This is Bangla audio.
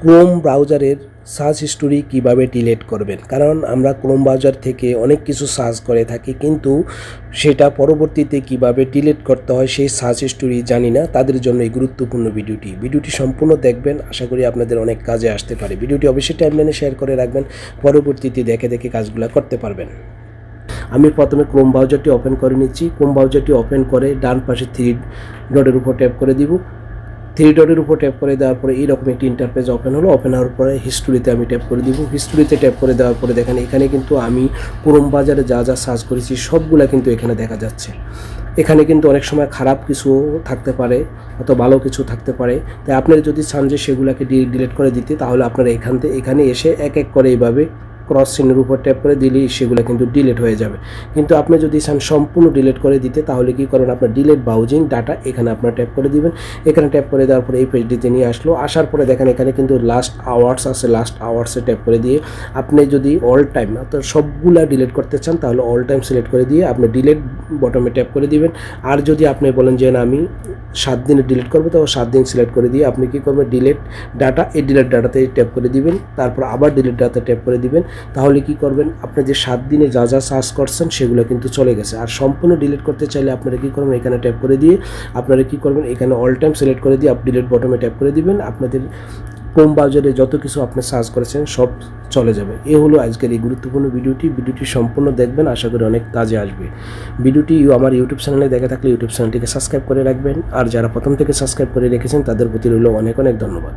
ক্রোম ব্রাউজারের সার্চ হিস্টোরি কিভাবে ডিলিট করবেন। কারণ আমরা ক্রোম ব্রাউজার থেকে অনেক কিছু সার্চ করে থাকি, কিন্তু সেটা পরবর্তীতে কিভাবে ডিলিট করতে হয় সেই সার্চ হিস্টোরি জানি না। তাদের জন্য এই গুরুত্বপূর্ণ ভিডিওটি সম্পূর্ণ দেখবেন। আশা করি আপনাদের অনেক কাজে আসতে পারে। ভিডিওটি অবশ্যই টাইমলাইনে শেয়ার করে রাখবেন, পরবর্তীতে দেখে দেখে কাজগুলো করতে পারবেন। আমি প্রথমে ক্রোম ব্রাউজারটি ওপেন করে নিচ্ছি। ক্রোম ব্রাউজারটি ওপেন করে ডান পাশে 3 ডটের উপর ট্যাপ করে দিব। 3 ডটের উপর ট্যাপ করে দেওয়ার পরে এইরকম একটি ইন্টারফেস ওপেন হলো। ওপেন হওয়ার পরে হিস্টোরিতে আমি ট্যাপ করে দিব। হিস্টোরিতে ট্যাপ করে দেওয়ার পরে দেখেন এখানে কিন্তু আমি ক্রোম ব্রাউজারে যা যা সার্চ করেছি সবগুলা কিন্তু এখানে দেখা যাচ্ছে। এখানে কিন্তু অনেক সময় খারাপ কিছু থাকতে পারে, অত ভালো কিছু থাকতে পারে। তাই আপনারা যদি চান যে সেগুলোকে ডিলিট করে দিতে, তাহলে আপনারা এখানে এসে এক এক করে এইভাবে ক্রস চিহ্নের উপর ট্যাপ করে দিলেই সেগুলো কিন্তু ডিলিট হয়ে যাবে। কিন্তু আপনি যদি চান সম্পূর্ণ ডিলিট করে দিতে, তাহলে কি করবেন, আপনার ডিলিট ব্রাউজিং ডাটা এখানে আপনার ট্যাপ করে দিবেন। এখানে ট্যাপ করে দেওয়ার পরে এই পেজটিতে নিয়ে আসলো। আসার পরে দেখেন এখানে কিন্তু লাস্ট আওয়ার্স আছে, লাস্ট আওয়ার্সে ট্যাপ করে দিয়ে আপনি যদি অল টাইম অর্থাৎ সবগুলা ডিলিট করতে চান, তাহলে অল টাইম সিলেক্ট করে দিয়ে আপনি ডিলিট বটমে ট্যাপ করে দিবেন। আর যদি আপনি বলেন যে না আমি 7 দিনে ডিলিট করবো, তো 7 দিন সিলেক্ট করে দিয়ে আপনি কী করবেন, ডিলিট ডাটা, এই ডিলিট ডাটাতে ট্যাপ করে দিবেন। তারপর আবার ডিলিট ডাটাতে ট্যাপ করে দিবেন। তাহলে কি করবেন, আপনি যে 7 দিনে যা যা সার্চ করছেন সেগুলো কিন্তু চলে গেছে। আর সম্পূর্ণ ডিলিট করতে চাইলে আপনারা কী করবেন, এখানে ট্যাপ করে দিয়ে আপনারা কী করবেন, এখানে অল টাইম সিলেক্ট করে দিয়ে ডিলিট বটমে ট্যাপ করে দিবেন। আপনাদের ক্রোম ব্রাউজারে যত কিছু আপনি সার্চ করেছেন সব চলে যাবে। এ হলো আজকের এই গুরুত্বপূর্ণ ভিডিওটি সম্পূর্ণ দেখবেন, আশা করি অনেক কাজে আসবে। ভিডিওটি আমার ইউটিউব চ্যানেলে দেখে থাকলে ইউটিউব চ্যানেলটিকে সাবস্ক্রাইব করে রাখবেন। আর যারা প্রথম থেকে সাবস্ক্রাইব করে রেখেছেন তাদের প্রতি রইল অনেক অনেক ধন্যবাদ।